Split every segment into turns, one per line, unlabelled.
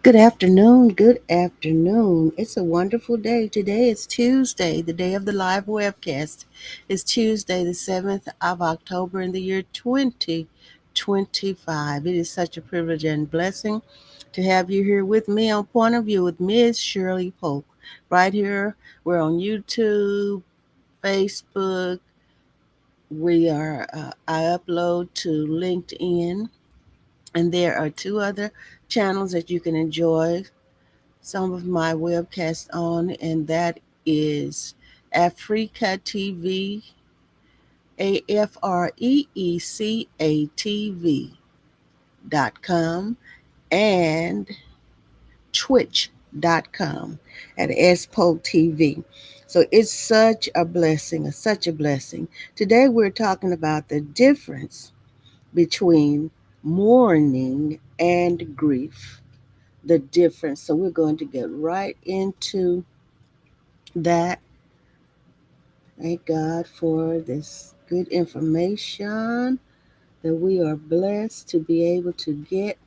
Good afternoon. Good afternoon. It's a wonderful day. Today is Tuesday, the day of the live webcast. It's Tuesday, the 7th of October in the year 2025. It is such a privilege and blessing to have you here with me on Point of View with Ms. Shirley Polk. Right here, we're on YouTube, Facebook. I upload to LinkedIn, and there are two other channels that you can enjoy some of my webcasts on, and that is Africa TV, AFREECATV.com, and Twitch.com at SPO TV. So it's such a blessing. Today we're talking about the difference between mourning and grief. The difference. So we're going to get right into that. Thank God for this good information that we are blessed to be able to get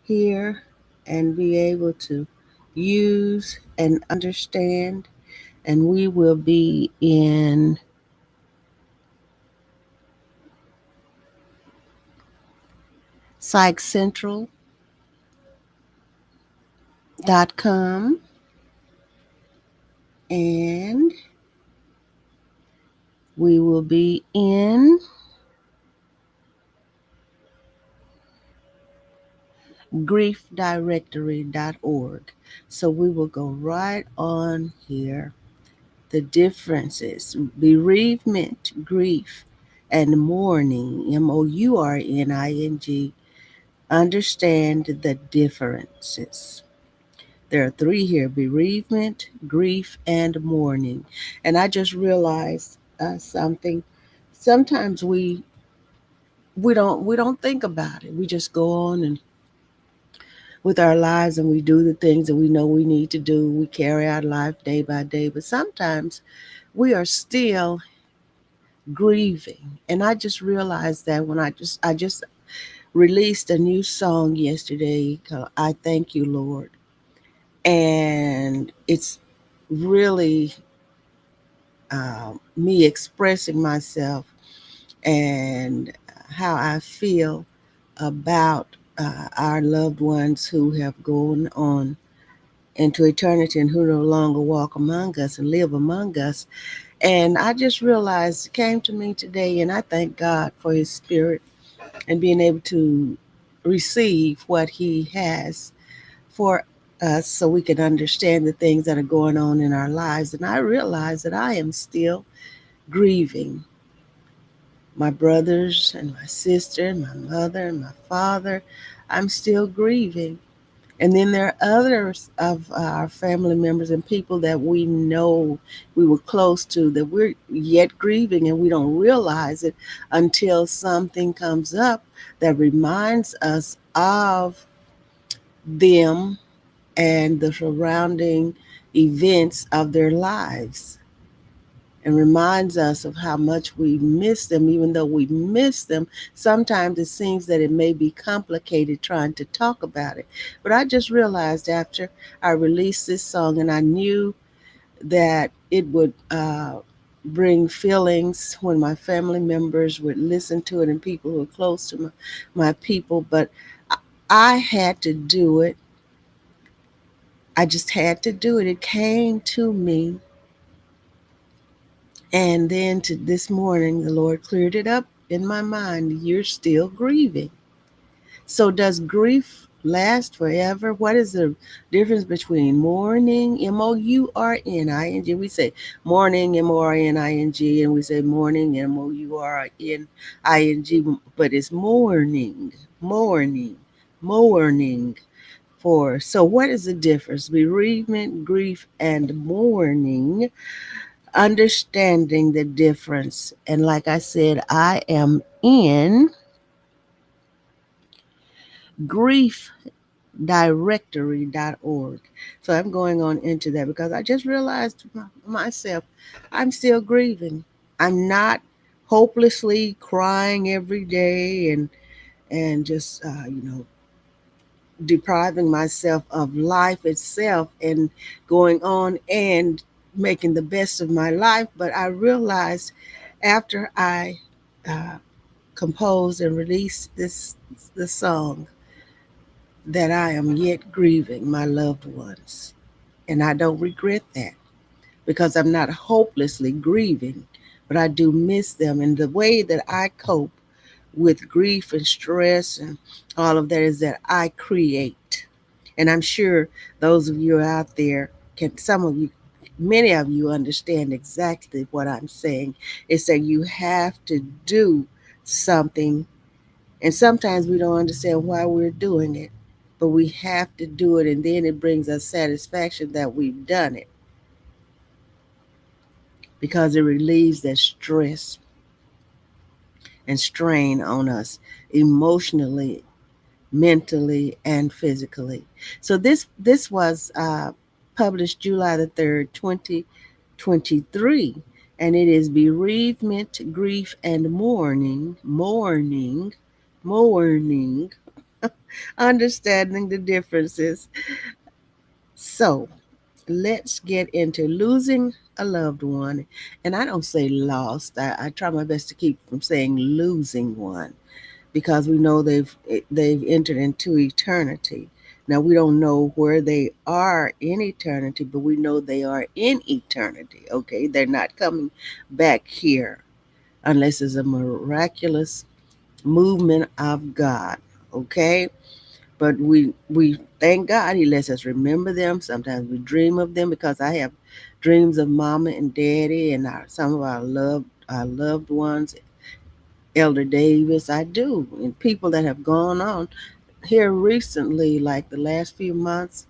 here and be able to use and understand. And we will be in psychcentral.com, and we will be in griefdirectory.org. So we will go right on here. The differences: bereavement, grief, and mourning, Mourning. Understand the differences. There are three here: bereavement, grief, and mourning. And I just realized something. Sometimes we don't think about it. We just go on and with our lives, and we do the things that we know we need to do. We carry out life day by day. But sometimes we are still grieving. And I just realized that when I just released a new song yesterday called I Thank You, Lord. And it's really me expressing myself and how I feel about our loved ones who have gone on into eternity and who no longer walk among us and live among us. And I just realized it came to me today, and I thank God for His Spirit and being able to receive what He has for us so we can understand the things that are going on in our lives. And I realize that I am still grieving my brothers and my sister and my mother and my father. I'm still grieving. And then there are others of our family members and people that we know we were close to that we're yet grieving, and we don't realize it until something comes up that reminds us of them and the surrounding events of their lives, and reminds us of how much we miss them. Even though we miss them, sometimes it seems that it may be complicated trying to talk about it. But I just realized after I released this song, and I knew that it would bring feelings when my family members would listen to it and people who are close to my people. But I had to do it. I just had to do it. It came to me. And then to this morning, the Lord cleared it up in my mind. You're still grieving. So does grief last forever? What is the difference between mourning, Mourning? We say mourning, Mourning, and we say mourning, Mourning, but it's mourning for. So what is the difference? Bereavement, grief, and mourning. Understanding the difference. And like I said, I am in griefdirectory.org. So I'm going on into that because I just realized myself, I'm still grieving. I'm not hopelessly crying every day and just depriving myself of life itself and going on and making the best of my life. But I realized after I uh, composed and released this song that I am yet grieving my loved ones. And I don't regret that because I'm not hopelessly grieving, but I do miss them. And the way that I cope with grief and stress and all of that is that I create. And I'm sure those of you out there can, some of you, many of you understand exactly what I'm saying. It's that you have to do something, and sometimes we don't understand why we're doing it, but we have to do it, and then it brings us satisfaction that we've done it because it relieves that stress and strain on us emotionally, mentally, and physically. So this was published July the 3rd, 2023, and it is Bereavement, Grief, and Mourning, understanding the differences. So let's get into losing a loved one. And I don't say lost. I try my best to keep from saying losing one because we know they've entered into eternity. Now we don't know where they are in eternity, but we know they are in eternity. Okay, they're not coming back here unless it's a miraculous movement of God. Okay, but we thank God He lets us remember them. Sometimes we dream of them because I have dreams of Mama and Daddy and some of our loved ones, Elder Davis. I do, and people that have gone on here recently, like the last few months.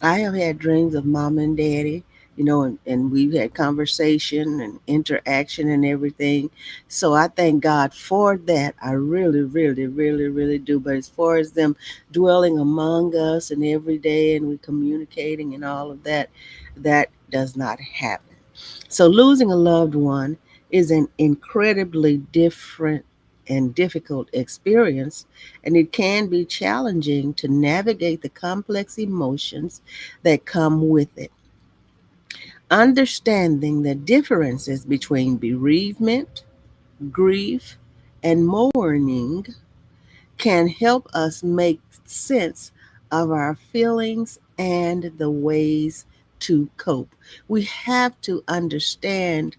I have had dreams of Mama and Daddy, and we've had conversation and interaction and everything. So I thank God for that. I really, really, really, really do. But as far as them dwelling among us and every day and we communicating and all of that, that does not happen. So losing a loved one is an incredibly different and difficult experience, and it can be challenging to navigate the complex emotions that come with it. Understanding the differences between bereavement, grief, and mourning can help us make sense of our feelings and the ways to cope. We have to understand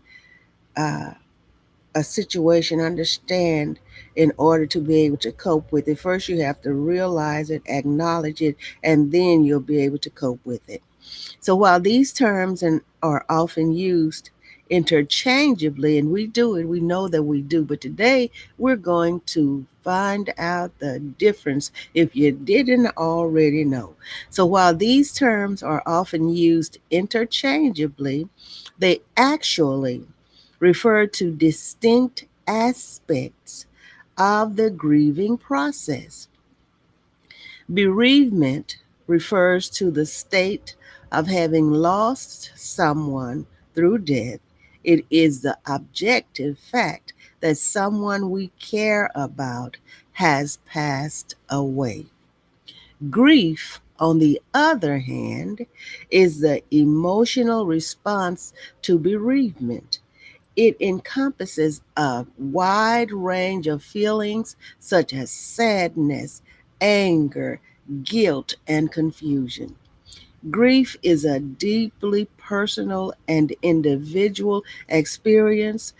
uh, a situation, understand in order to be able to cope with it. First, you have to realize it, acknowledge it, and then you'll be able to cope with it. So while these terms are often used interchangeably, and we do it, we know that we do, but today we're going to find out the difference if you didn't already know. So while these terms are often used interchangeably, they actually refer to distinct aspects of the grieving process. Bereavement refers to the state of having lost someone through death. It is the objective fact that someone we care about has passed away. Grief, on the other hand, is the emotional response to bereavement. It encompasses a wide range of feelings such as sadness, anger, guilt, and confusion. Grief is a deeply personal and individual experience,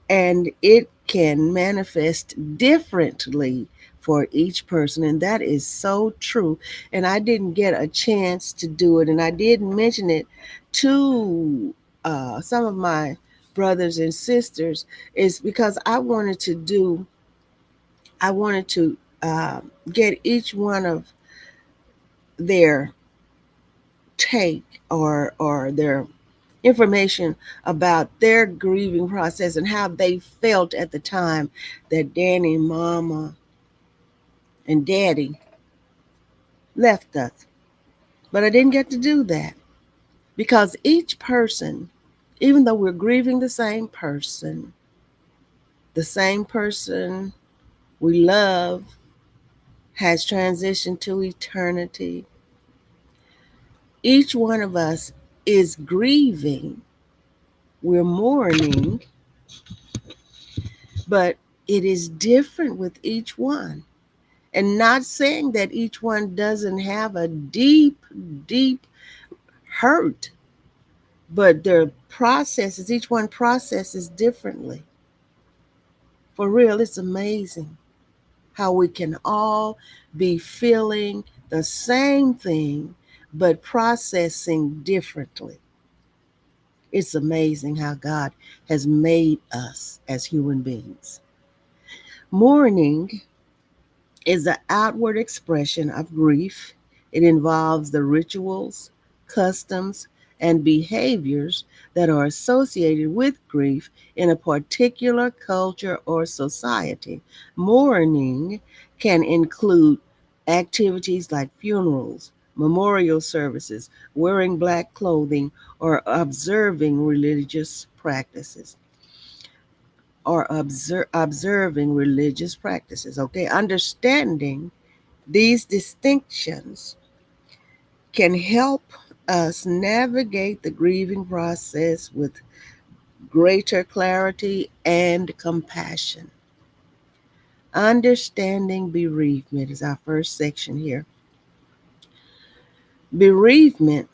and it can manifest differently for each person. And that is so true. And I didn't get a chance to do it, and I did mention it to some of my brothers and sisters, is because I wanted to get each one of their take or their information about their grieving process and how they felt at the time that Danny, Mama, and Daddy left us. But I didn't get to do that because each person, even though we're grieving the same person we love, has transitioned to eternity. Each one of us is grieving. We're mourning, but it is different with each one. And not saying that each one doesn't have a deep, deep hurt, but their processes, each one processes differently. For real, it's amazing how we can all be feeling the same thing, but processing differently. It's amazing how God has made us as human beings. Mourning is the outward expression of grief. It involves the rituals, customs, and behaviors that are associated with grief in a particular culture or society. Mourning can include activities like funerals, memorial services, wearing black clothing, or observing religious practices. Observing religious practices. Okay, understanding these distinctions can help us navigate the grieving process with greater clarity and compassion. Understanding bereavement is our first section here. Bereavement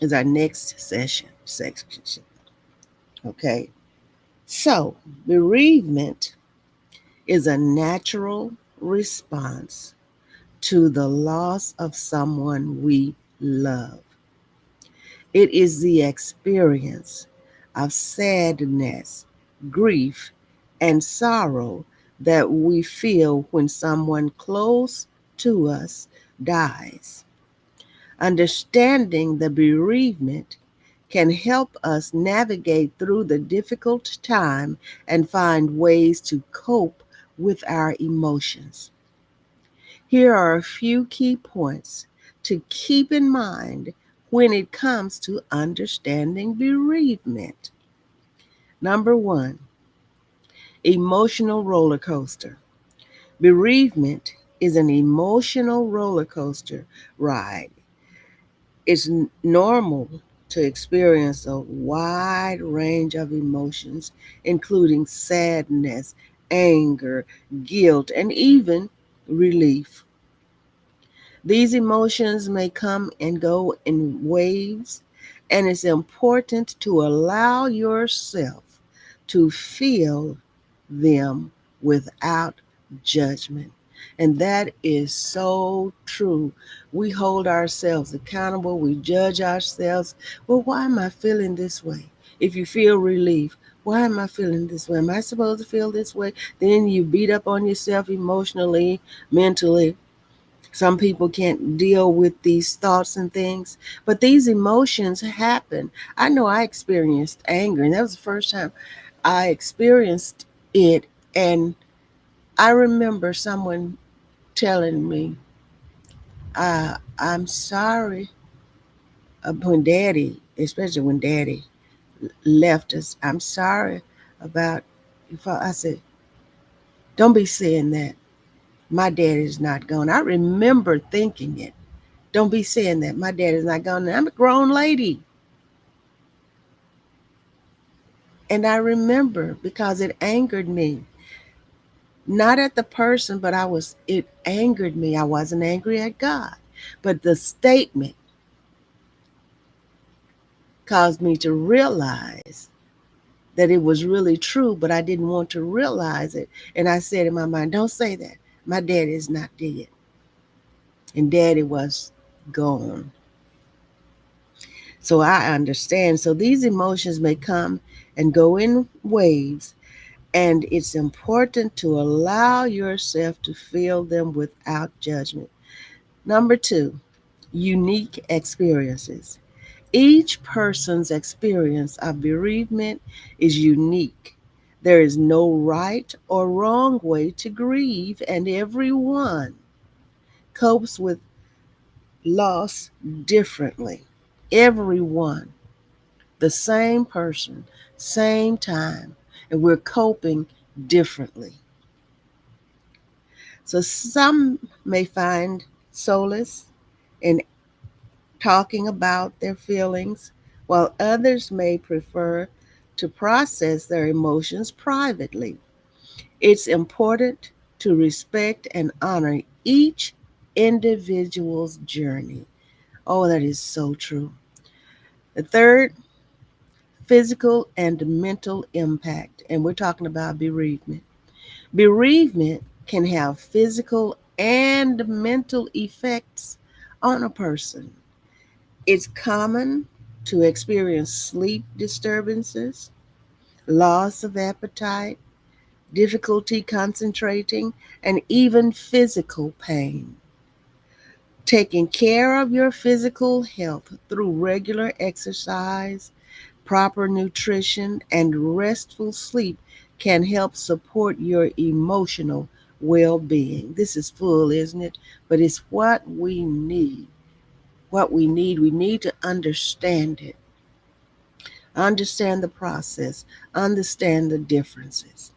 is our next section. Okay, so bereavement is a natural response to the loss of someone we love. It is the experience of sadness, grief, and sorrow that we feel when someone close to us dies. Understanding the bereavement can help us navigate through the difficult time and find ways to cope with our emotions. Here are a few key points to keep in mind when it comes to understanding bereavement. Number one, emotional roller coaster. Bereavement is an emotional roller coaster ride. It's normal to experience a wide range of emotions, including sadness, anger, guilt, and even relief. These emotions may come and go in waves, and it's important to allow yourself to feel them without judgment. And that is so true. We hold ourselves accountable, we judge ourselves. Well, why am I feeling this way? If you feel relief, why am I feeling this way? Am I supposed to feel this way? Then you beat up on yourself emotionally, mentally. Some people can't deal with these thoughts and things, but these emotions happen. I know I experienced anger, and that was the first time I experienced it. And I remember someone telling me, I'm sorry, when daddy, especially when daddy left us, I'm sorry about, I said, don't be saying that. My daddy's not gone. I remember thinking it. Don't be saying that. My dad is not gone. I'm a grown lady. And I remember because it angered me. Not at the person, but it angered me. I wasn't angry at God. But the statement caused me to realize that it was really true, but I didn't want to realize it. And I said in my mind, don't say that. My daddy is not dead. And daddy was gone. So I understand. So these emotions may come and go in waves, and it's important to allow yourself to feel them without judgment. Number two, unique experiences. Each person's experience of bereavement is unique. There is no right or wrong way to grieve, and everyone copes with loss differently. Everyone, the same person, same time, and we're coping differently. So some may find solace in talking about their feelings, while others may prefer to process their emotions privately. It's important to respect and honor each individual's journey. Oh, that is so true. The third, physical and mental impact. And we're talking about bereavement. Bereavement can have physical and mental effects on a person. It's common to experience sleep disturbances, loss of appetite, difficulty concentrating, and even physical pain. Taking care of your physical health through regular exercise, proper nutrition, and restful sleep can help support your emotional well being. This is full, isn't it? But it's what we need. What we need to understand it, understand the process, understand the differences.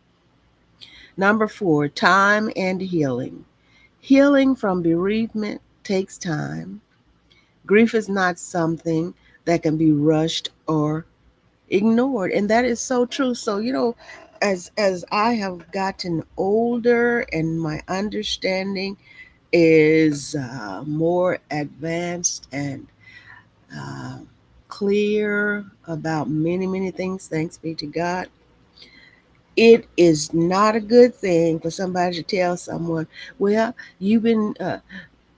Number four, time and healing. Healing from bereavement takes time. Grief is not something that can be rushed or ignored, and that is so true. So as I have gotten older and my understanding is more advanced and uh, clear about many things, thanks be to God, it is not a good thing for somebody to tell someone, well, you've been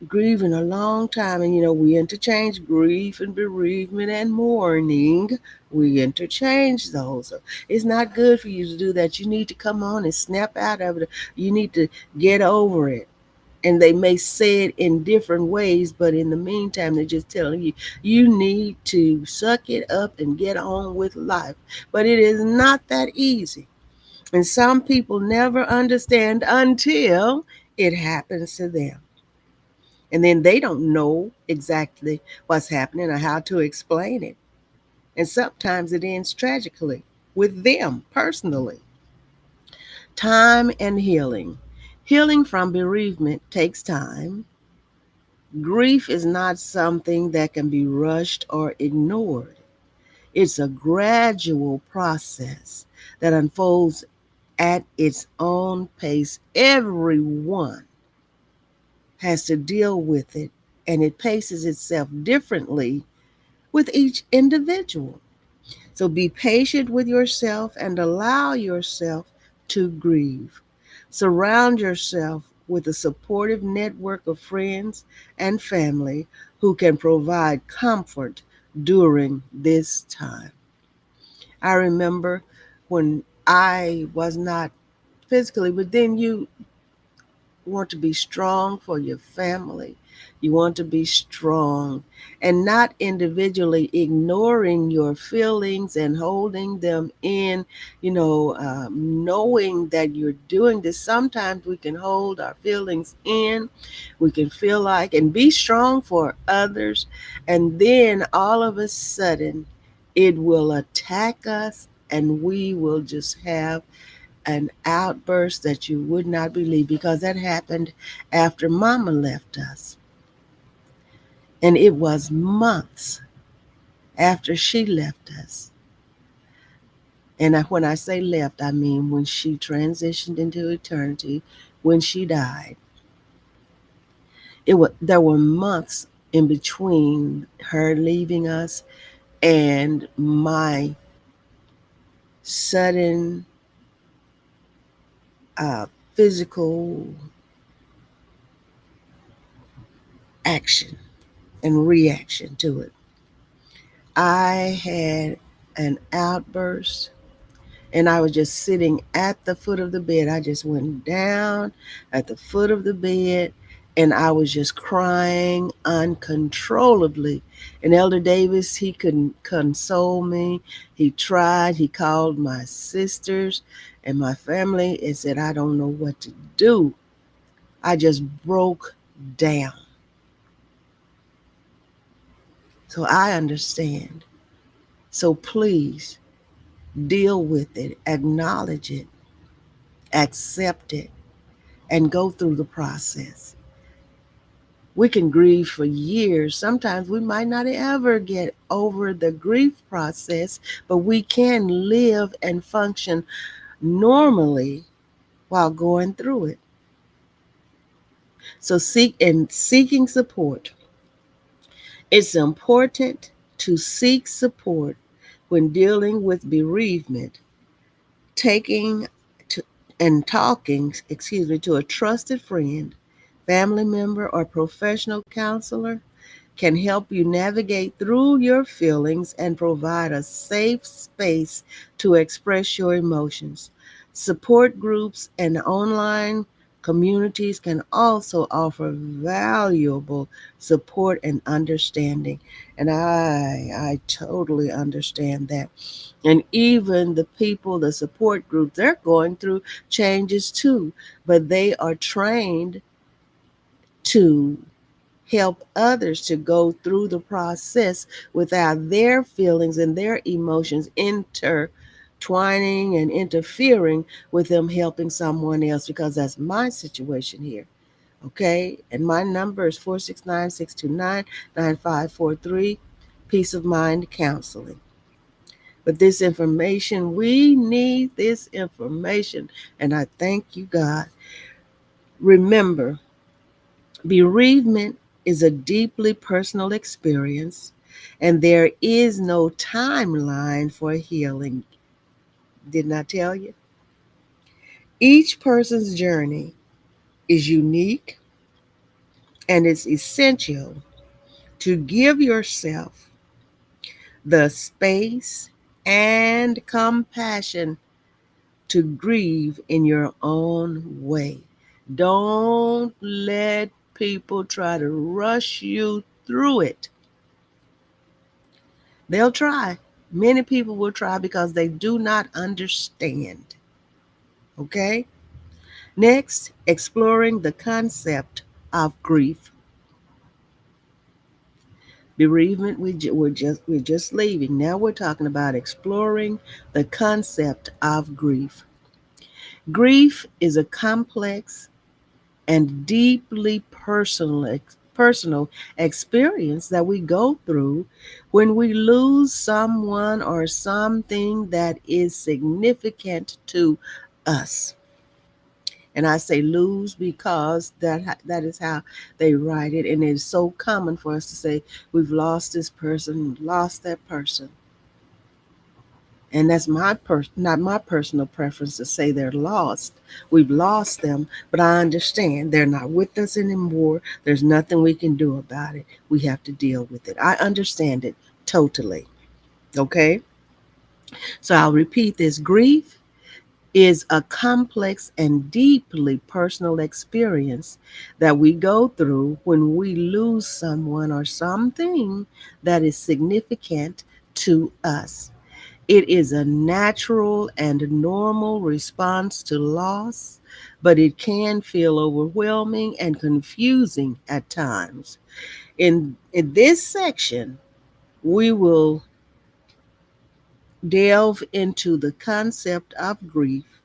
grieving a long time. And we interchange grief and bereavement and mourning. We interchange those. So it's not good for you to do that. You need to come on and snap out of it. You need to get over it. And they may say it in different ways, but in the meantime, they're just telling you, you need to suck it up and get on with life. But it is not that easy. And some people never understand until it happens to them. And then they don't know exactly what's happening or how to explain it. And sometimes it ends tragically with them personally. Time and healing. Healing from bereavement takes time. Grief is not something that can be rushed or ignored. It's a gradual process that unfolds at its own pace. Everyone has to deal with it, and it paces itself differently with each individual. So be patient with yourself and allow yourself to grieve. Surround yourself with a supportive network of friends and family who can provide comfort during this time. I remember when I was not physically, but then you want to be strong for your family. You want to be strong and not individually ignoring your feelings and holding them in, knowing that you're doing this. Sometimes we can hold our feelings in. We can feel like and be strong for others. And then all of a sudden, it will attack us and we will just have an outburst that you would not believe, because that happened after Mama left us. And it was months after she left us. And when I say left, I mean when she transitioned into eternity, when she died. There were months in between her leaving us and my sudden uh, physical action and reaction to it. I had an outburst and I was just sitting at the foot of the bed. I just went down at the foot of the bed and I was just crying uncontrollably. And Elder Davis, he couldn't console me. He tried, he called my sisters and my family and said, I don't know what to do. I just broke down. So I understand. So please deal with it, acknowledge it, accept it, and go through the process. We can grieve for years. Sometimes we might not ever get over the grief process, but we can live and function normally while going through it. So seeking support. It's important to seek support when dealing with bereavement, taking to, and talking, to a trusted friend, family member, or professional counselor can help you navigate through your feelings and provide a safe space to express your emotions. Support groups and online communities can also offer valuable support and understanding. And I totally understand that. And even the people, the support group, they're going through changes too, but they are trained to help others to go through the process without their feelings and their emotions intertwining and interfering with them helping someone else, because that's my situation here. Okay, and my number is 469-629-9543, Peace of Mind Counseling. But this information, we need this information, and I thank you, God. Remember, bereavement is a deeply personal experience, and there is no timeline for healing. Didn't I tell you? Each person's journey is unique, and it's essential to give yourself the space and compassion to grieve in your own way. Don't let people try to rush you through it. They'll try. Many people will try because they do not understand. Okay? Next, exploring the concept of grief. Bereavement, we're just leaving. Now we're talking about exploring the concept of grief. Grief is a complex and deeply personal experience that we go through when we lose someone or something that is significant to us. And I say lose because that is how they write it, and it's so common for us to say we've lost this person, lost that person. And that's not my personal preference to say they're lost. We've lost them, but I understand they're not with us anymore. There's nothing we can do about it. We have to deal with it. I understand it totally. Okay? So I'll repeat this. Grief is a complex and deeply personal experience that we go through when we lose someone or something that is significant to us. It is a natural and normal response to loss, but it can feel overwhelming and confusing at times. In this section, we will delve into the concept of grief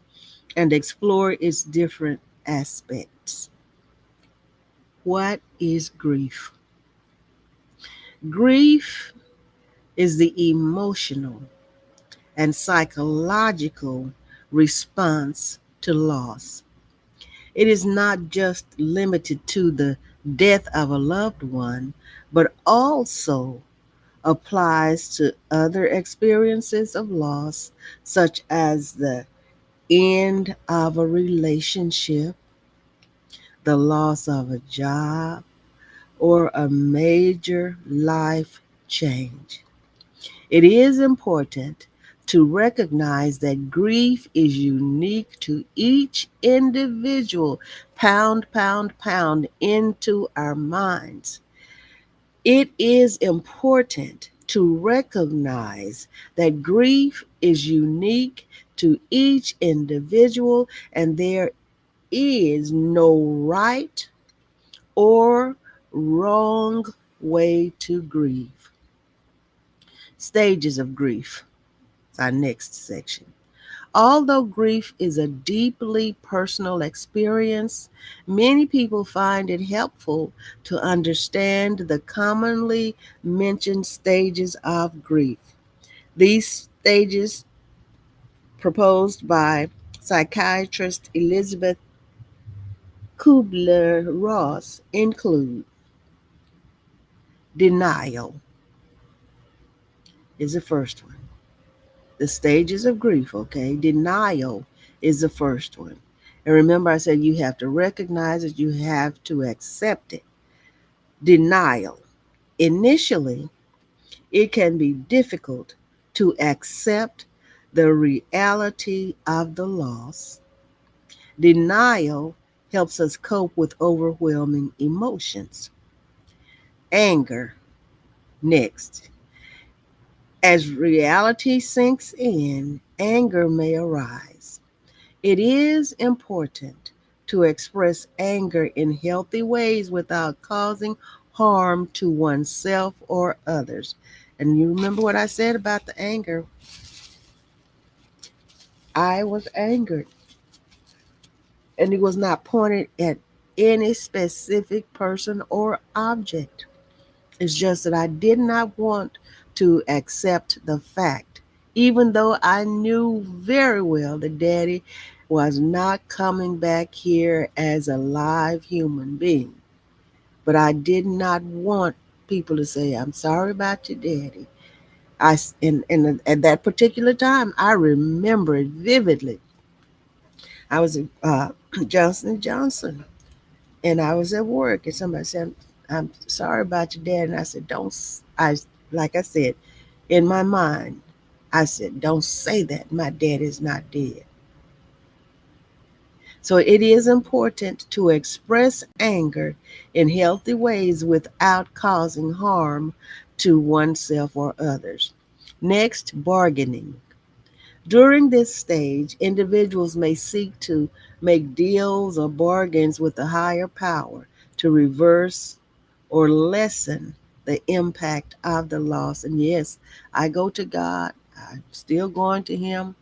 and explore its different aspects. What is grief? Grief is the emotional and psychological response to loss. It is not just limited to the death of a loved one, but also applies to other experiences of loss, such as the end of a relationship, the loss of a job, or a major life change. It is important to recognize that grief is unique to each individual. Pound into our minds. It is important to recognize that grief is unique to each individual, and there is no right or wrong way to grieve. Stages of grief. It's our next section. Although grief is a deeply personal experience, many people find it helpful to understand the commonly mentioned stages of grief. These stages, proposed by psychiatrist Elizabeth Kubler-Ross, include denial is the first one. The stages of grief, okay? Denial is the first one. And remember, I said you have to recognize it, you have to accept it. Denial. Initially, it can be difficult to accept the reality of the loss. Denial helps us cope with overwhelming emotions. Anger, next. As reality sinks in, anger may arise. It is important to express anger in healthy ways without causing harm to oneself or others. And you remember what I said about the anger? I was angered, and it was not pointed at any specific person or object. It's just that I did not want to accept the fact, even though I knew very well that Daddy was not coming back here as a live human being. But I did not want people to say, I'm sorry about your daddy. And at that particular time, I remember it vividly. I was at Johnson& Johnson, and I was at work, and somebody said, I'm sorry about your dad. And I said, don't, like I said, in my mind, I said, don't say that. My dad is not dead. So it is important to express anger in healthy ways without causing harm to oneself or others. Next, bargaining. During this stage, individuals may seek to make deals or bargains with a higher power to reverse or lessen the impact of the loss. And yes, I go to God, I'm still going to Him,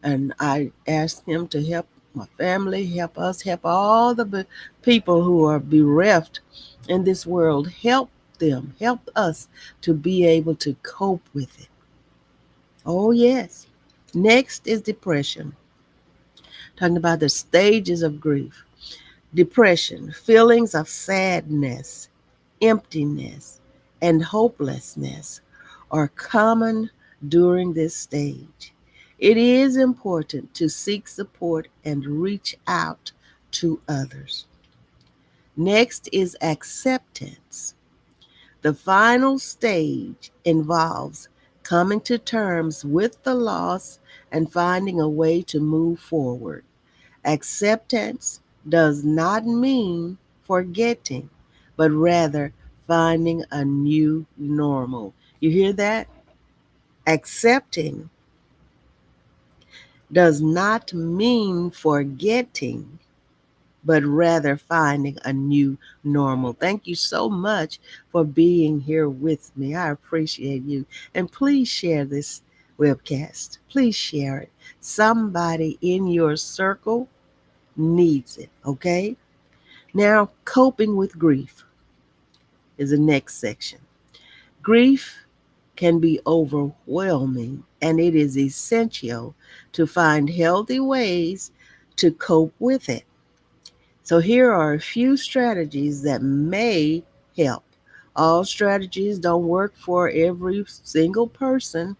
and I ask Him to help my family, help us, help all the people who are bereft in this world. Help them, help us to be able to cope with it. Oh, yes. Next is depression. Talking about the stages of grief. Depression, feelings of sadness, emptiness, and hopelessness are common during this stage. It is important to seek support and reach out to others. Next is acceptance. The final stage involves coming to terms with the loss and finding a way to move forward. Acceptance does not mean forgetting, but rather finding a new normal. You hear that? Accepting does not mean forgetting, but rather finding a new normal. Thank you so much for being here with me. I appreciate you. And please share this webcast. Please share it. Somebody in your circle needs it, okay? Now, coping with grief is the next section. Grief can be overwhelming, and it is essential to find healthy ways to cope with it. So, here are a few strategies that may help. All strategies don't work for every single person.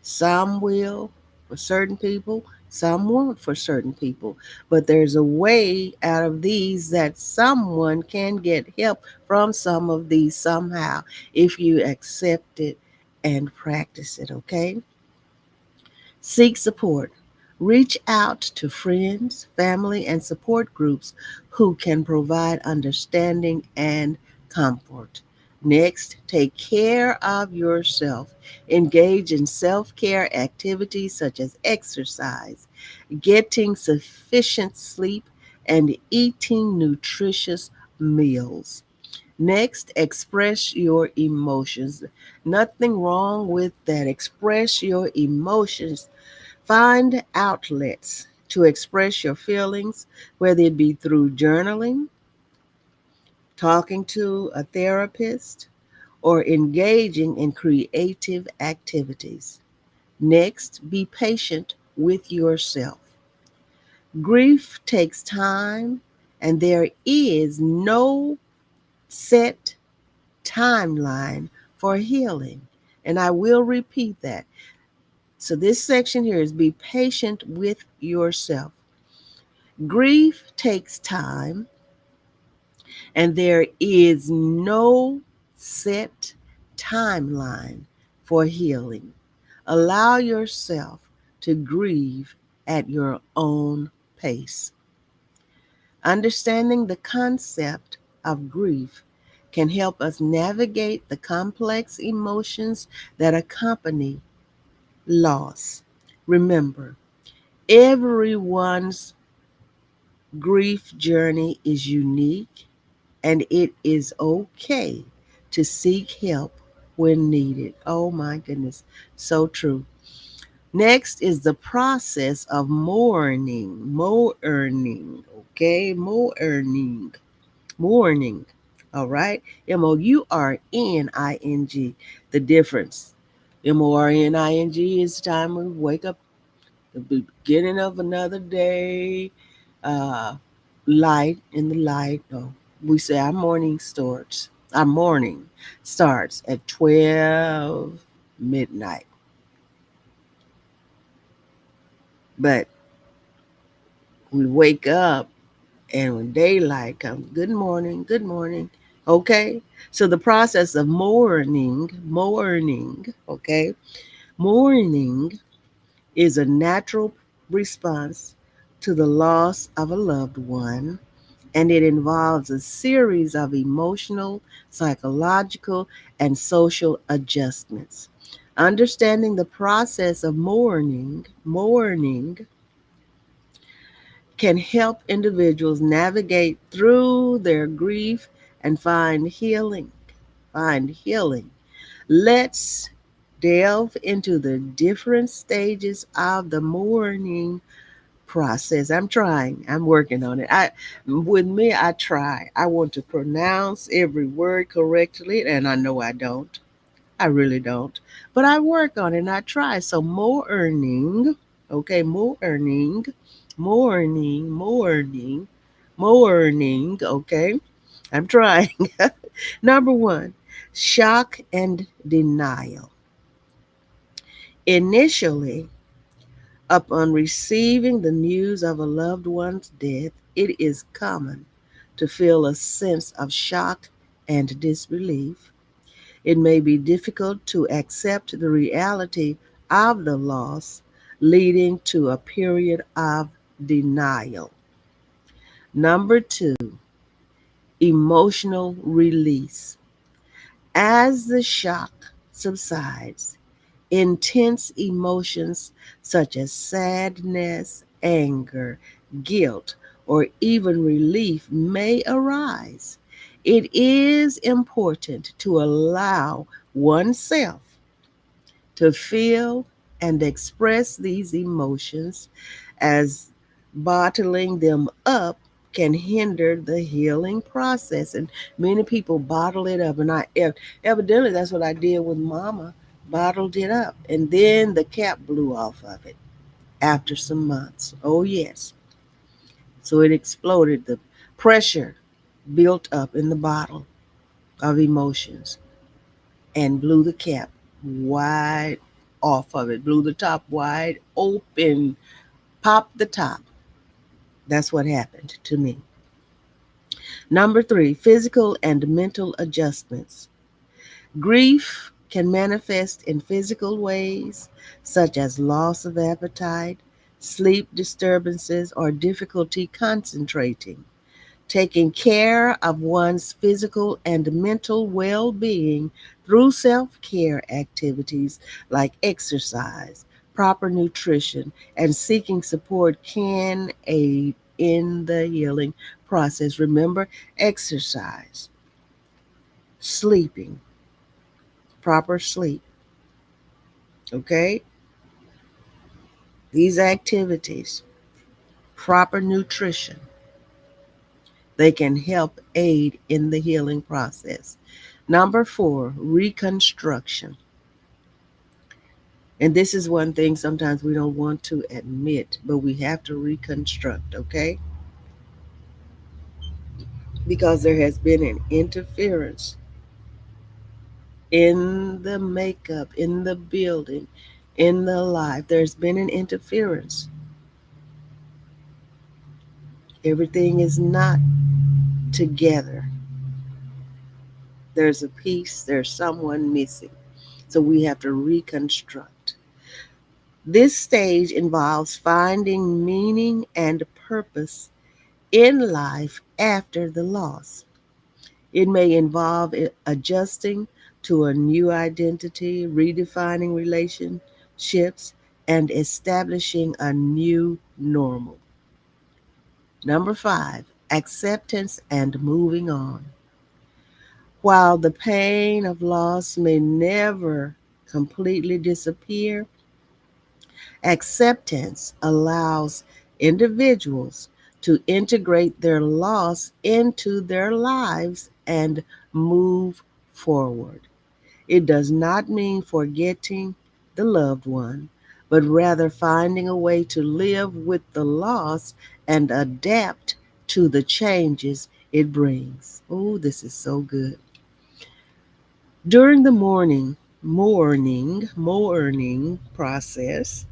Some will for certain people, some won't for certain people. But there's a way out of these that someone can get help from some of these somehow if you accept it and practice it, okay? Seek support. Reach out to friends, family, and support groups who can provide understanding and comfort. Next, take care of yourself. Engage in self care activities such as exercise, getting sufficient sleep, and eating nutritious meals. Next, express your emotions. Nothing wrong with that. Express your emotions. Find outlets to express your feelings, whether it be through journaling, talking to a therapist, or engaging in creative activities. Next, be patient with yourself. Grief takes time, and there is no set timeline for healing. And I will repeat that. So, this section here is be patient with yourself. Grief takes time, and there is no set timeline for healing. Allow yourself to grieve at your own pace. Understanding the concept of grief can help us navigate the complex emotions that accompany loss. Remember, everyone's grief journey is unique, and it is okay to seek help when needed. Oh my goodness, so true. Next is the process of mourning. Mourning, okay? Mourning. All right? Mourning. The difference. Mourning is time we wake up, the beginning of another day, uh, light in the light. Oh, we say our morning starts. Our morning starts at 12 midnight. But we wake up, and when daylight comes, good morning, good morning. Okay? So the process of mourning, okay? Mourning is a natural response to the loss of a loved one, and it involves a series of emotional, psychological, and social adjustments. Understanding the process of mourning can help individuals navigate through their grief and find healing. Find healing. Let's delve into the different stages of the mourning process. I'm trying. I'm working on it. With me, I try. I want to pronounce every word correctly, and I know I don't. I really don't. But I work on it and I try. So mourning, okay, mourning, okay. I'm trying. Number one, shock and denial. Initially, upon receiving the news of a loved one's death, it is common to feel a sense of shock and disbelief. It may be difficult to accept the reality of the loss, leading to a period of denial. Number two, emotional release. As the shock subsides, intense emotions such as sadness, anger, guilt, or even relief may arise. It is important to allow oneself to feel and express these emotions, as bottling them up can hinder the healing process. And many people bottle it up. And evidently that's what I did with Mama, bottled it up. And then the cap blew off of it after some months. Oh, yes. So it exploded. The pressure built up in the bottle of emotions and blew the cap wide off of it, blew the top wide open, popped the top. That's what happened to me. Number three, physical and mental adjustments. Grief can manifest in physical ways, such as loss of appetite, sleep disturbances, or difficulty concentrating. Taking care of one's physical and mental well being through self care activities like exercise, proper nutrition, and seeking support can aid in the healing process. Remember, exercise. sleeping, proper sleep. Okay? These activities, proper nutrition, they can help aid in the healing process. Number four, reconstruction. And this is one thing sometimes we don't want to admit, but we have to reconstruct, okay? Because there has been an interference in the makeup, in the building, in the life. There's been an interference. Everything is not together. There's a piece, there's someone missing. So we have to reconstruct. This stage involves finding meaning and purpose in life after the loss. It may involve adjusting to a new identity, redefining relationships, and establishing a new normal. Number five, acceptance and moving on. While the pain of loss may never completely disappear, acceptance allows individuals to integrate their loss into their lives and move forward. It does not mean forgetting the loved one, but rather finding a way to live with the loss and adapt to the changes it brings. Oh, this is so good. During the mourning process,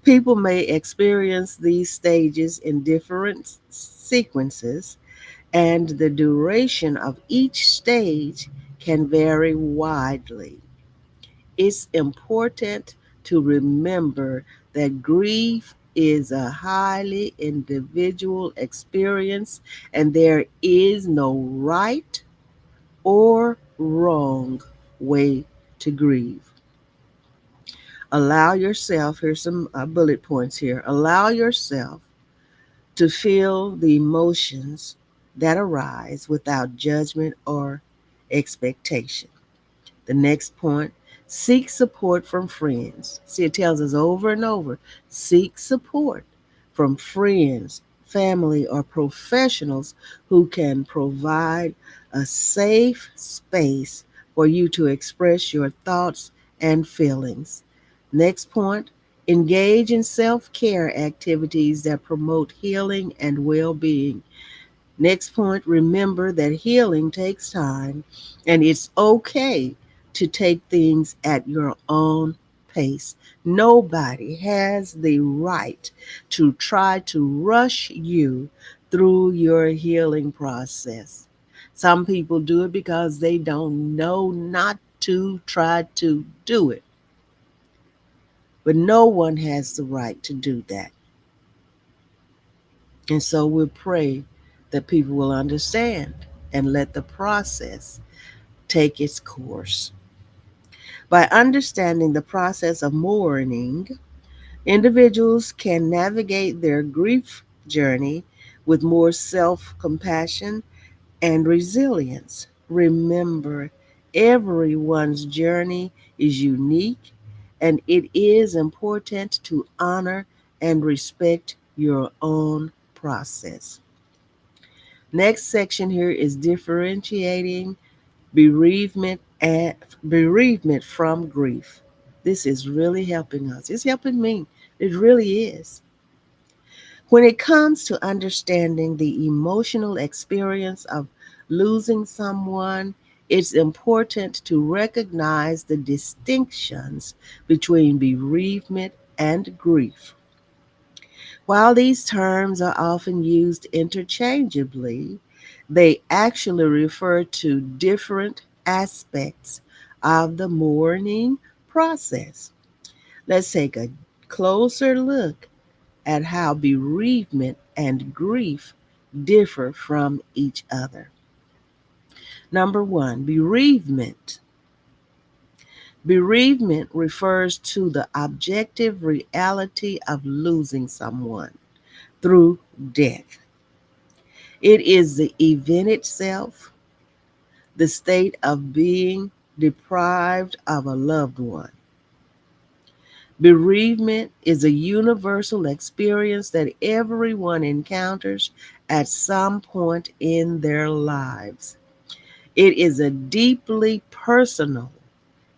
people may experience these stages in different sequences, and the duration of each stage can vary widely. It's important to remember that grief is a highly individual experience, and there is no right or wrong way to grieve. Allow yourself, here's some bullet points here. Allow yourself to feel the emotions that arise without judgment or expectation. The next point, seek support from friends. See, it tells us over and over, seek support from friends, family, or professionals who can provide a safe space for you to express your thoughts and feelings. Next point, engage in self care activities that promote healing and well being. Next point, remember that healing takes time and it's okay to take things at your own pace. Nobody has the right to try to rush you through your healing process. Some people do it because they don't know not to try to do it, but no one has the right to do that. And so we pray that people will understand and let the process take its course. By understanding the process of mourning, individuals can navigate their grief journey with more self compassion and resilience. Remember, everyone's journey is unique, and it is important to honor and respect your own process. Next section here is differentiating bereavement from grief. This is really helping us. It's helping me. It really is. When it comes to understanding the emotional experience of losing someone, it's important to recognize the distinctions between bereavement and grief. While these terms are often used interchangeably, they actually refer to different aspects of the mourning process. Let's take a closer look at how bereavement and grief differ from each other. Number one, bereavement. Bereavement refers to the objective reality of losing someone through death. It is the event itself, the state of being deprived of a loved one. Bereavement is a universal experience that everyone encounters at some point in their lives. It is a deeply personal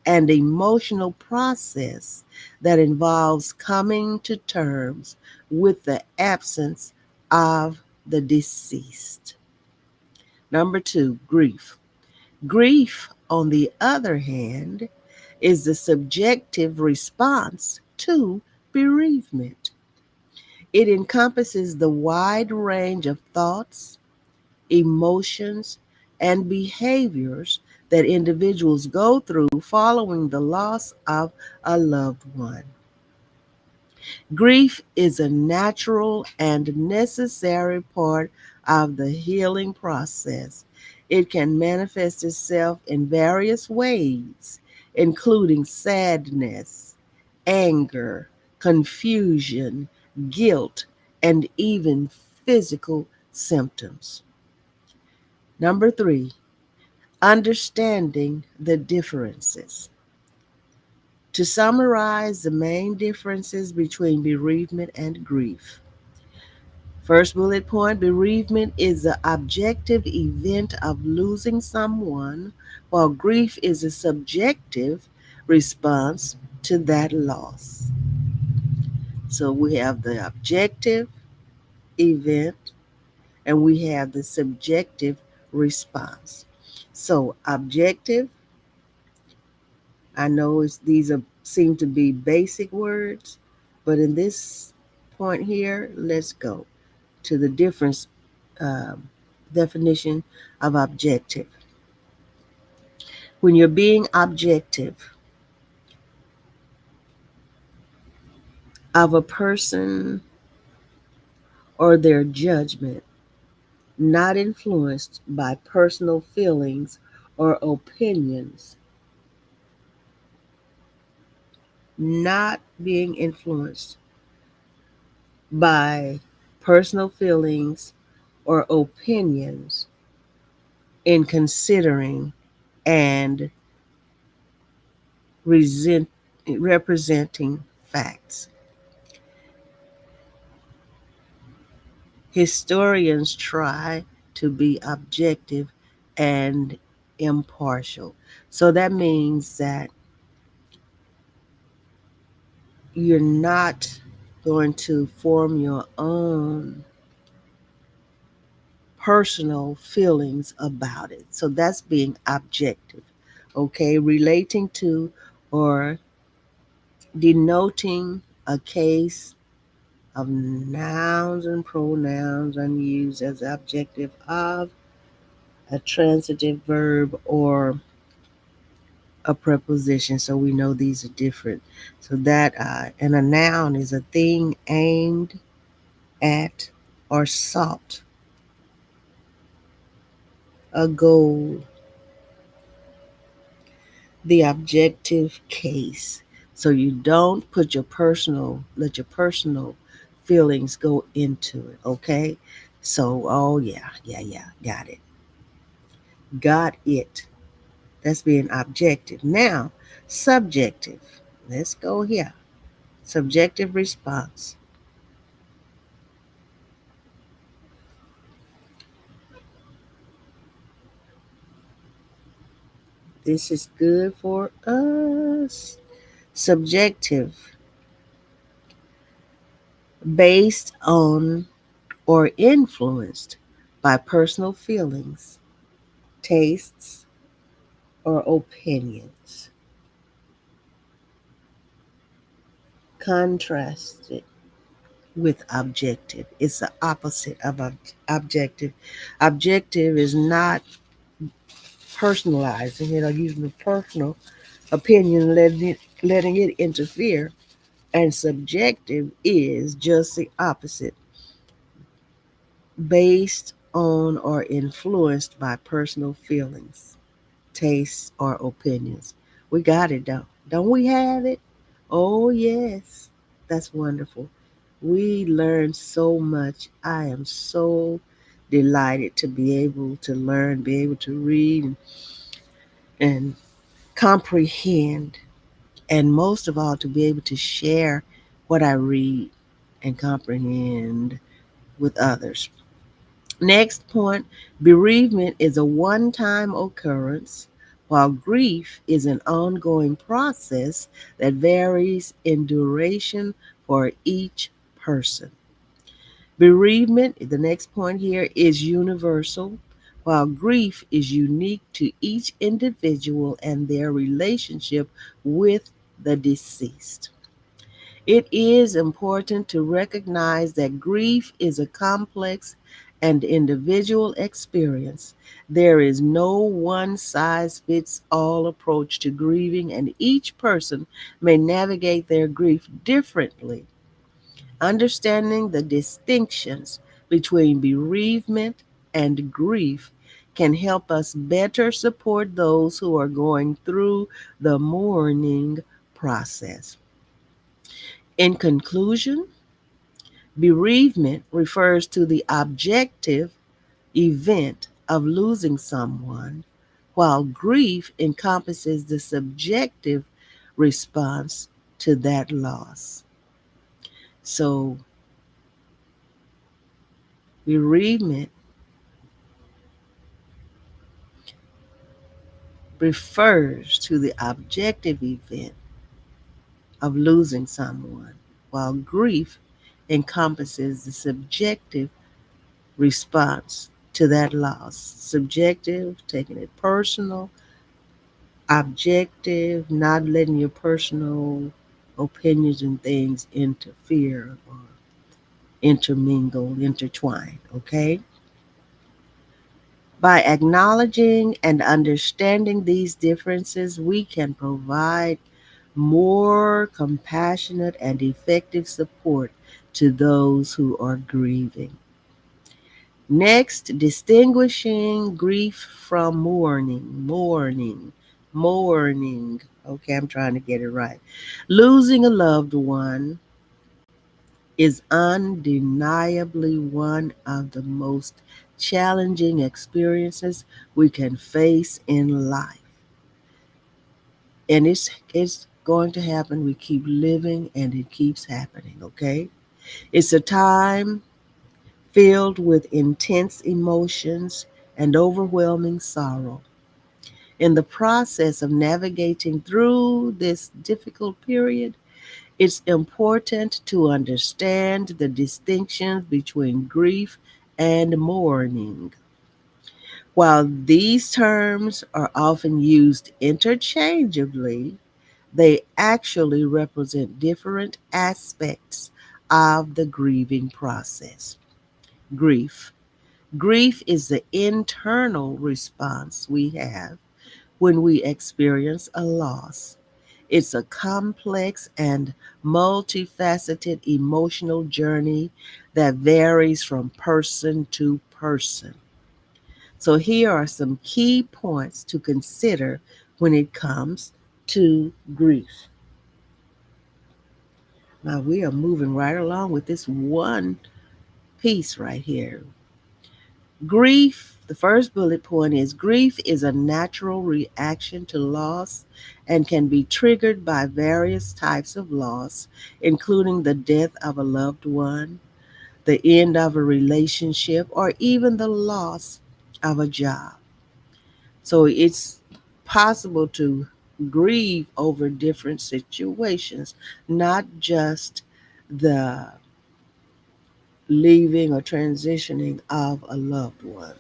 and emotional process that involves coming to terms with the absence of the deceased. Number two, grief. Grief, on the other hand, is the subjective response to bereavement. It encompasses the wide range of thoughts, emotions, and behaviors that individuals go through following the loss of a loved one. Grief is a natural and necessary part of the healing process. It can manifest itself in various ways, including sadness, anger, confusion, guilt, and even physical symptoms. Number three, understanding the differences. To summarize the main differences between bereavement and grief. First bullet point, bereavement is the objective event of losing someone, while grief is a subjective response to that loss. So we have the objective event and we have the subjective response. So objective, I know these are seem to be basic words, but in this point here, let's go to the difference um, definition of objective. When you're being objective of a person or their judgment, not influenced by personal feelings or opinions, not being influenced by personal feelings or opinions in considering and resent, representing facts. Historians try to be objective and impartial. So that means that you're not going to form your own personal feelings about it. So that's being objective. Okay, relating to or denoting a case of nouns and pronouns unused as objective of a transitive verb or a preposition. So we know these are different. So that and a noun is a thing aimed at or sought, a goal, the objective case. So you don't put let your personal feelings go into it. Okay. So, oh yeah, got it. Got it. That's being objective. Now, subjective. Let's go here. Subjective response. This is good for us. Subjective, based on or influenced by personal feelings, tastes, or opinions. Contrasted with objective. It's the opposite of objective. Objective is not personalizing it or using a personal opinion, letting it interfere. And subjective is just the opposite, based on or influenced by personal feelings, tastes, or opinions. We got it, though. Don't we have it? Oh, yes. That's wonderful. We learned so much. I am so delighted to be able to learn, be able to read and comprehend, and most of all, to be able to share what I read and comprehend with others. Next point, bereavement is a one time occurrence, while grief is an ongoing process that varies in duration for each person. Bereavement, the next point here, is universal, while grief is unique to each individual and their relationship with the deceased. It is important to recognize that grief is a complex and individual experience. There is no one size fits all approach to grieving, and each person may navigate their grief differently. Understanding the distinctions between bereavement and grief can help us better support those who are going through the mourning process. In conclusion, bereavement refers to the objective event of losing someone, while grief encompasses the subjective response to that loss. So, bereavement refers to the objective event of losing someone, while grief encompasses the subjective response to that loss. Subjective, taking it personal; objective, not letting your personal opinions and things interfere or intermingle, intertwine, okay? By acknowledging and understanding these differences, we can provide more compassionate and effective support to those who are grieving. Next, distinguishing grief from mourning. Mourning. Okay, I'm trying to get it right. Losing a loved one is undeniably one of the most challenging experiences we can face in life. And it's going to happen. We keep living and it keeps happening, okay? It's a time filled with intense emotions and overwhelming sorrow. In the process of navigating through this difficult period, it's important to understand the distinctions between grief and mourning. While these terms are often used interchangeably, they actually represent different aspects of the grieving process. Grief. Grief is the internal response we have when we experience a loss. It's a complex and multifaceted emotional journey that varies from person to person. So, here are some key points to consider when it comes to grief. Now, we are moving right along with this one piece right here. Grief, the first bullet point is grief is a natural reaction to loss and can be triggered by various types of loss, including the death of a loved one, the end of a relationship, or even the loss of a job. So it's possible to grieve over different situations, not just the leaving or transitioning of a loved one.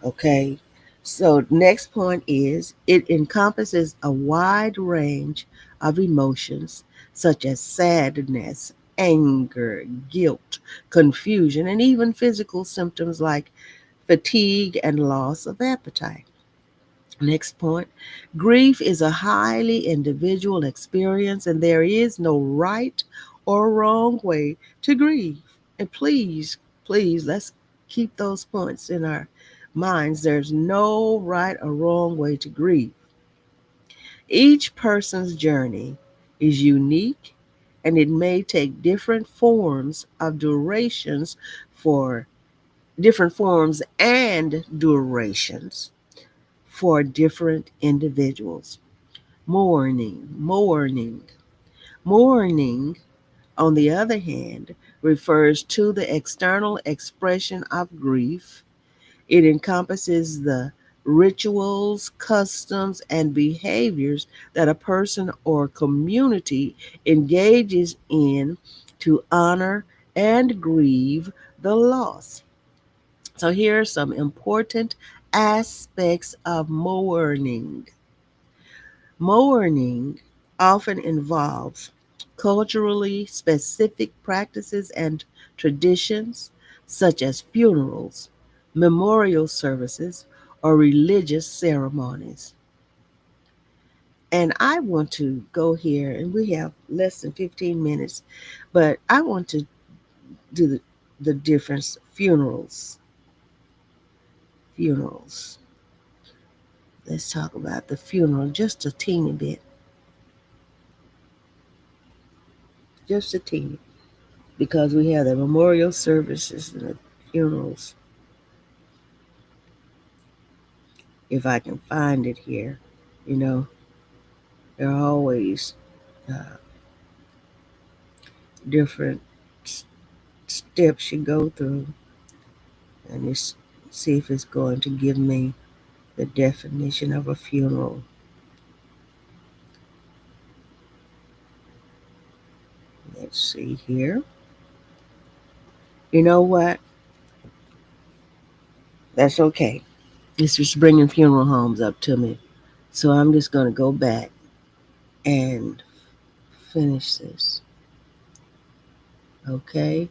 Okay. So, next point is it encompasses a wide range of emotions such as sadness, anger, guilt, confusion, and even physical symptoms like fatigue and loss of appetite. Next point, grief is a highly individual experience, and there is no right or wrong way to grieve. And please, let's keep those points in our minds. There's no right or wrong way to grieve. Each person's journey is unique, and it may take different forms of durations for different forms and durations for different individuals. Mourning, mourning. Mourning, on the other hand, refers to the external expression of grief. It encompasses the rituals, customs, and behaviors that a person or community engages in to honor and grieve the loss. So, here are some important aspects of mourning. Mourning often involves culturally specific practices and traditions, such as funerals, memorial services, or religious ceremonies. And I want to go here, and we have less than 15 minutes, but I want to do the difference. Funerals. Funerals. Let's talk about the funeral just a teeny bit. Just a teeny. Because we have the memorial services and the funerals. If I can find it here, you know, there are always uh, different steps you go through, and let's see if it's going to give me the definition of a funeral. Let's see here. You know what? That's okay. It's just bringing funeral homes up to me. So I'm just going to go back and finish this. Okay?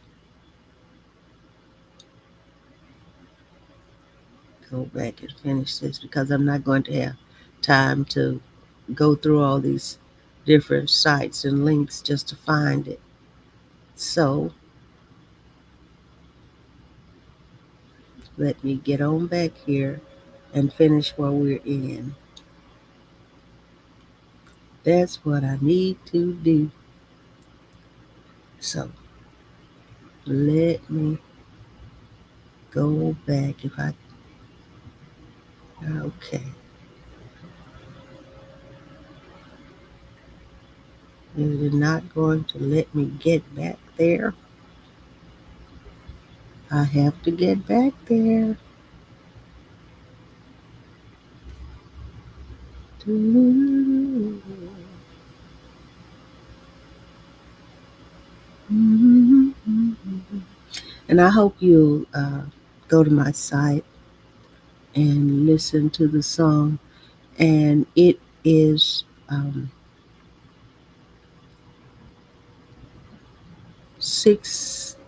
Go back and finish this because I'm not going to have time to go through all these different sites and links just to find it. So let me get on back here and finish what we're in. That's what I need to do. So let me go back if I. Okay. Is it not going to let me get back there? I have to get back there. And I hope you'll go to my site and listen to the song. And it is a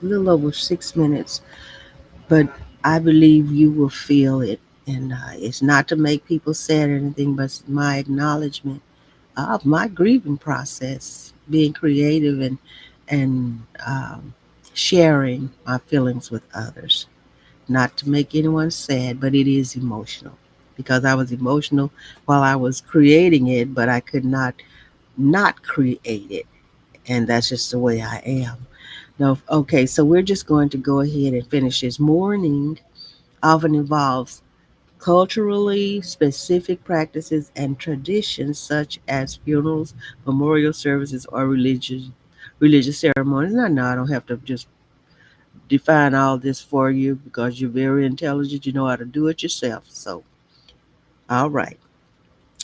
little over 6 minutes, but I believe you will feel it. And it's not to make people sad or anything, but it's my acknowledgement of my grieving process, being creative and sharing my feelings with others. Not to make anyone sad, but it is emotional because I was emotional while I was creating it, but I could not create it, and that's just the way I am. No, okay, so we're just going to go ahead and finish this. Mourning often involves culturally specific practices and traditions such as funerals, memorial services, or religious ceremonies. And I know I don't have to just define all this for you because you're very intelligent. You know how to do it yourself. So, all right.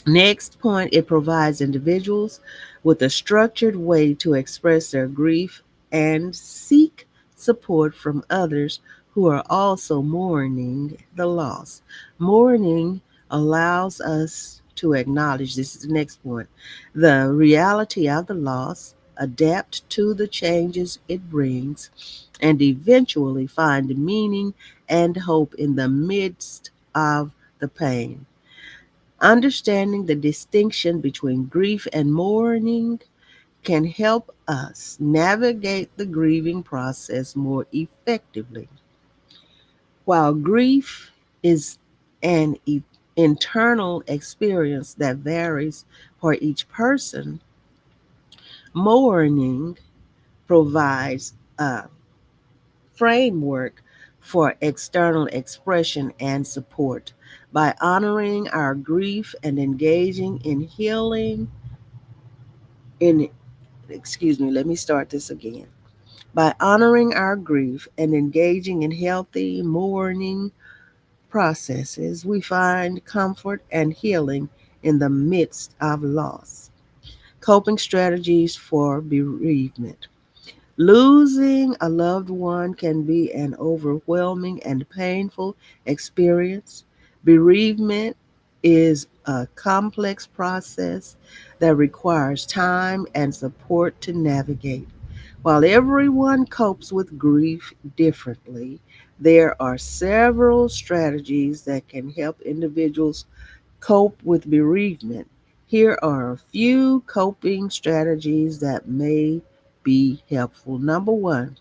Next point, it provides individuals with a structured way to express their grief and seek support from others who are also mourning the loss. Mourning allows us to acknowledge, this is the next point, the reality of the loss, adapt to the changes it brings, and eventually find meaning and hope in the midst of the pain. Understanding the distinction between grief and mourning can help us navigate the grieving process more effectively. While grief is an internal experience that varies for each person, mourning provides a framework for external expression and support. By honoring our grief and engaging in healing, in excuse me, let me start this again. By honoring our grief and engaging in healthy mourning processes, we find comfort and healing in the midst of loss. Coping strategies for bereavement. Losing a loved one can be an overwhelming and painful experience. Bereavement is a complex process that requires time and support to navigate. While everyone copes with grief differently, there are several strategies that can help individuals cope with bereavement. Here are a few coping strategies that may be helpful. Number one,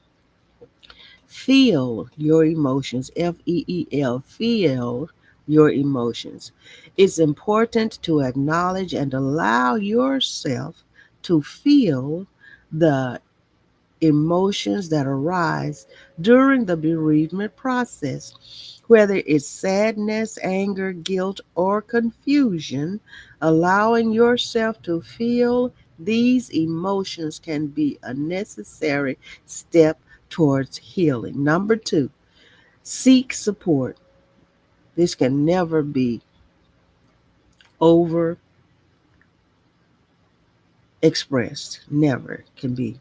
feel your emotions. FEEL, feel your emotions. It's important to acknowledge and allow yourself to feel the emotions that arise during the bereavement process. Whether it's sadness, anger, guilt, or confusion, allowing yourself to feel these emotions can be a necessary step towards healing. Number two, seek support. This can never be over expressed, never can be.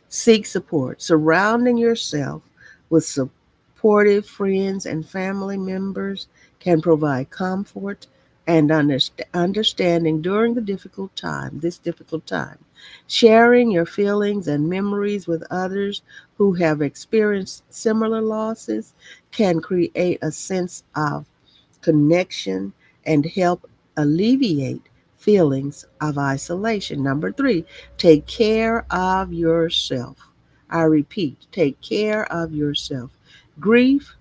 Seek support, surrounding yourself with supportive friends and family members can provide comfort and understanding during this difficult time. Sharing your feelings and memories with others who have experienced similar losses can create a sense of connection, and help alleviate feelings of isolation. Number three, take care of yourself. I repeat, take care of yourself. Grief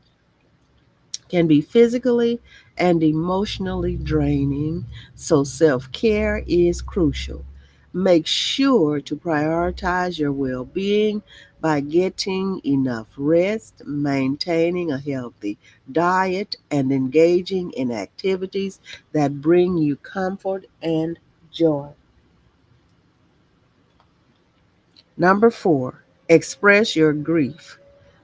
can be physically and emotionally draining, so self care is crucial. Make sure to prioritize your well being by getting enough rest, maintaining a healthy diet, and engaging in activities that bring you comfort and joy. Number four, express your grief.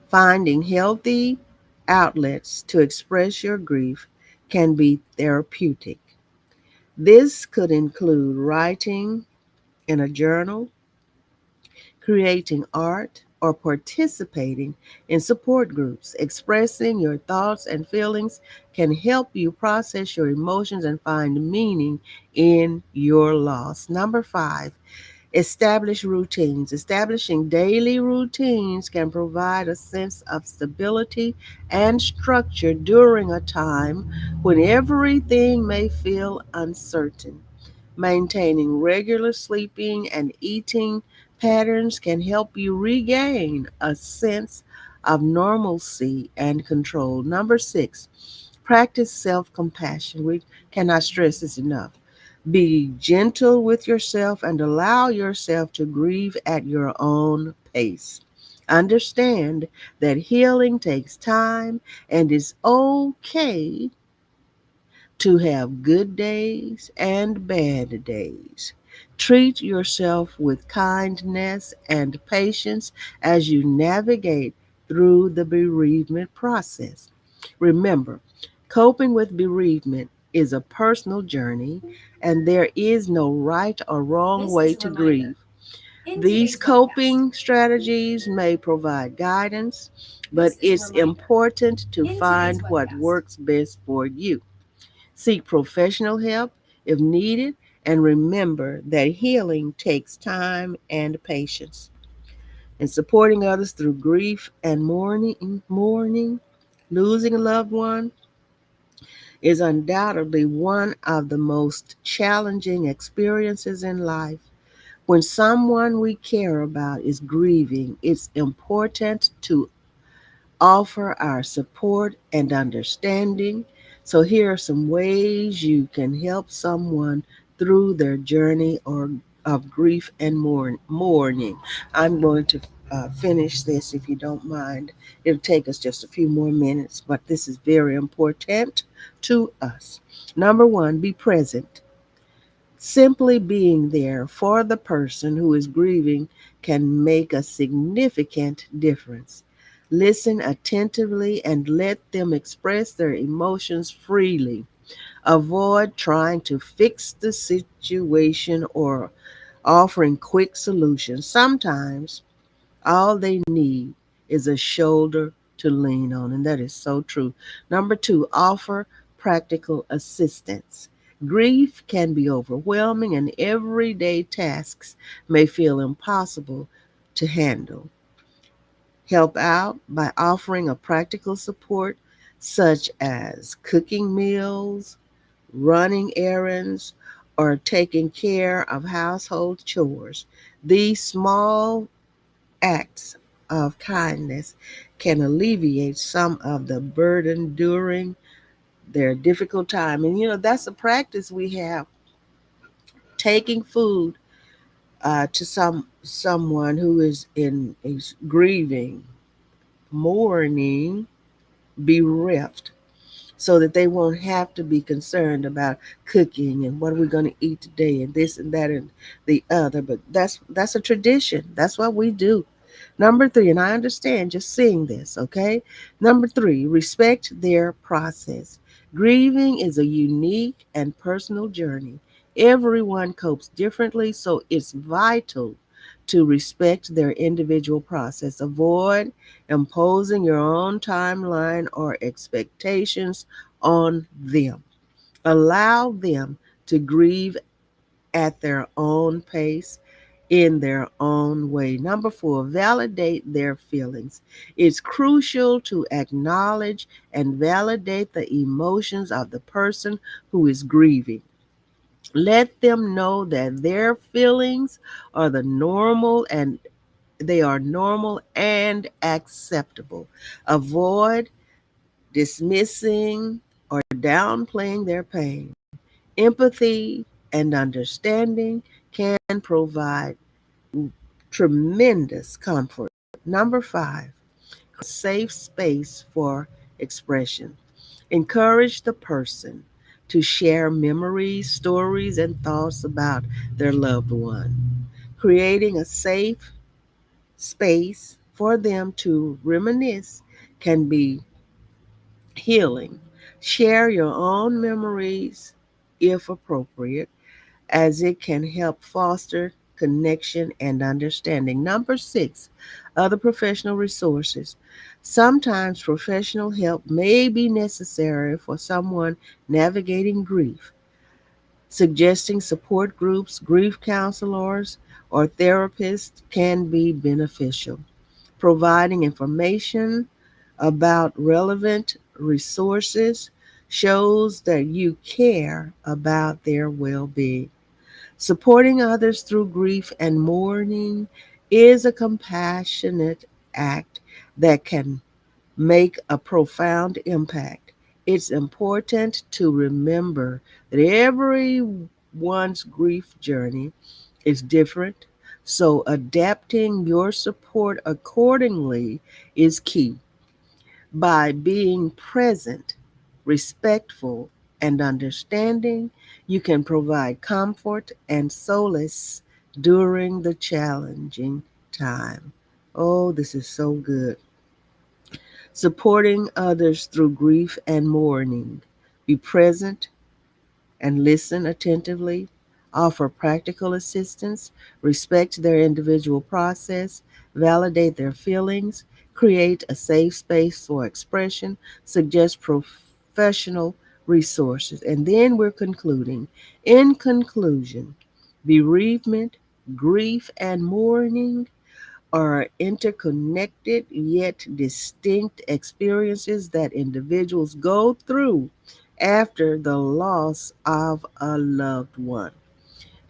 Finding healthy outlets to express your grief can be therapeutic. This could include writing in a journal, creating art, or participating in support groups. Expressing your thoughts and feelings can help you process your emotions and find meaning in your loss. Number five, establish routines. Establishing daily routines can provide a sense of stability and structure during a time when everything may feel uncertain. Maintaining regular sleeping and eating patterns can help you regain a sense of normalcy and control. Number six, practice self compassion. We cannot stress this enough. Be gentle with yourself and allow yourself to grieve at your own pace. Understand that healing takes time and it's okay to have good days and bad days. Treat yourself with kindness and patience as you navigate through the bereavement process. Remember, coping with bereavement is a personal journey, and there is no right or wrong way to grieve. These coping strategies may provide guidance, but it's important to find what works best for you. Seek professional help if needed, and remember that healing takes time and patience. And supporting others through grief and mourning, losing a loved one, is undoubtedly one of the most challenging experiences in life. When someone we care about is grieving, it's important to offer our support and understanding. So, here are some ways you can help someone through their journey of grief and mourning. I'm going to finish this if you don't mind. It'll take us just a few more minutes, but this is very important to us. Number one, be present. Simply being there for the person who is grieving can make a significant difference. Listen attentively and let them express their emotions freely. Avoid trying to fix the situation or offering quick solutions. Sometimes all they need is a shoulder to lean on, and that is so true. Number two, offer practical assistance. Grief can be overwhelming, and everyday tasks may feel impossible to handle. Help out by offering a practical support such as cooking meals, running errands, or taking care of household chores. These small acts of kindness can alleviate some of the burden during their difficult time. And that's a practice we have, taking food to someone who is grieving, mourning, bereft, so that they won't have to be concerned about cooking and what are we going to eat today and this and that and the other. But that's a tradition. That's what we do. Number three, and I understand just seeing this, okay? Number three, respect their process. Grieving is a unique and personal journey. Everyone copes differently, so it's vital to respect their individual process. Avoid imposing your own timeline or expectations on them. Allow them to grieve at their own pace, in their own way. Number four, validate their feelings. It's crucial to acknowledge and validate the emotions of the person who is grieving. Let them know that their feelings are the normal and they are normal and acceptable. Avoid dismissing or downplaying their pain. Empathy and understanding can provide tremendous comfort. Number five, safe space for expression. Encourage the person to share memories, stories, and thoughts about their loved one. Creating a safe space for them to reminisce can be healing. Share your own memories if appropriate, as it can help foster connection and understanding. Number six, other professional resources. Sometimes professional help may be necessary for someone navigating grief. Suggesting support groups, grief counselors, or therapists can be beneficial. Providing information about relevant resources shows that you care about their well being. Supporting others through grief and mourning is a compassionate act that can make a profound impact. It's important to remember that everyone's grief journey is different, so adapting your support accordingly is key. By being present, respectful, and understanding, you can provide comfort and solace during the challenging time. Oh, this is so good. Supporting others through grief and mourning. Be present and listen attentively, offer practical assistance, respect their individual process, validate their feelings, create a safe space for expression, suggest professional resources. And then we're concluding. In conclusion, bereavement, grief, and mourning are interconnected yet distinct experiences that individuals go through after the loss of a loved one.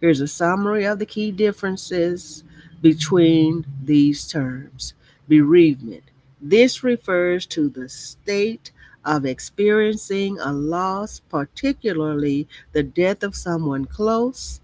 Here's a summary of the key differences between these terms. Bereavement. This refers to the state of experiencing a loss, particularly the death of someone close.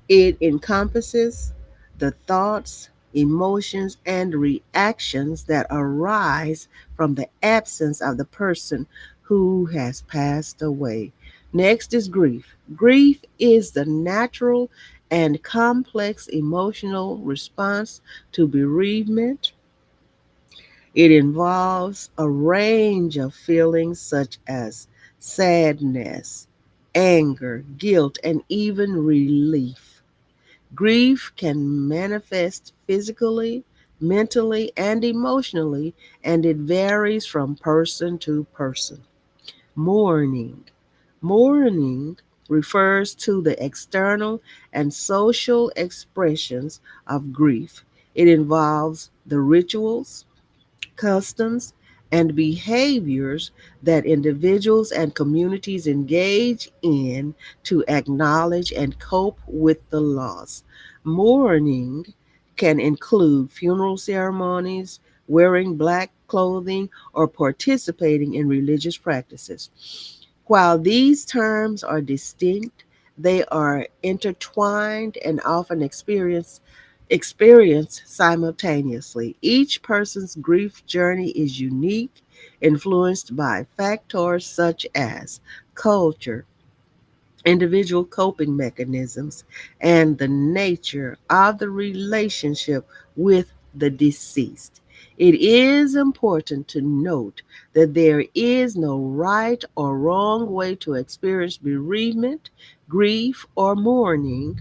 It encompasses the thoughts, emotions, and reactions that arise from the absence of the person who has passed away. Next is grief. Grief is the natural and complex emotional response to bereavement. It involves a range of feelings such as sadness, anger, guilt, and even relief. Grief can manifest physically, mentally, and emotionally, and it varies from person to person. Mourning. Mourning refers to the external and social expressions of grief. It involves the rituals, customs, and behaviors that individuals and communities engage in to acknowledge and cope with the loss. Mourning can include funeral ceremonies, wearing black clothing, or participating in religious practices. While these terms are distinct, they are intertwined and often experienced simultaneously. Each person's grief journey is unique, influenced by factors such as culture, individual coping mechanisms, and the nature of the relationship with the deceased. It is important to note that there is no right or wrong way to experience bereavement, grief, or mourning.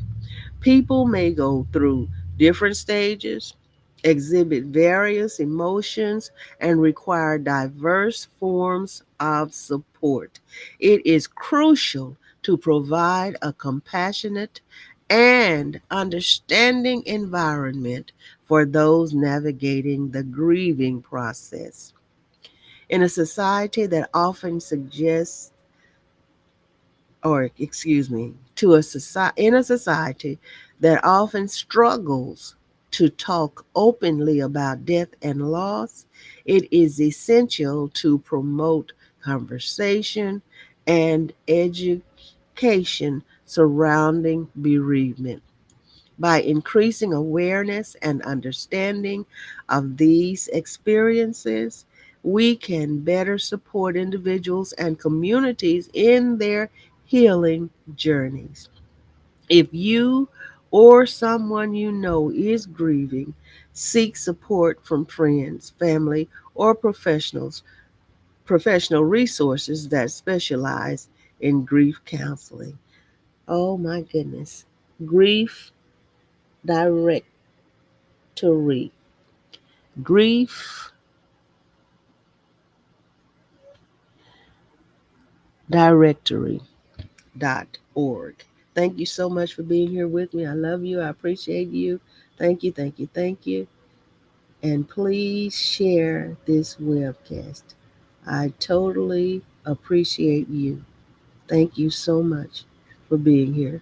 People may go through different stages, exhibit various emotions, and require diverse forms of support. It is crucial to provide a compassionate and understanding environment for those navigating the grieving process. In a society that often suggests or excuse me, to a society in a society that often struggles to talk openly about death and loss, it is essential to promote conversation and education surrounding bereavement. By increasing awareness and understanding of these experiences, we can better support individuals and communities in their healing journeys. If you or someone you know is grieving, seek support from friends, family, or professional resources that specialize in grief counseling. Oh my goodness. Grief directory. Grief directory.org. Thank you so much for being here with me. I love you. I appreciate you. Thank you, thank you, thank you. And please share this webcast. I totally appreciate you. Thank you so much for being here.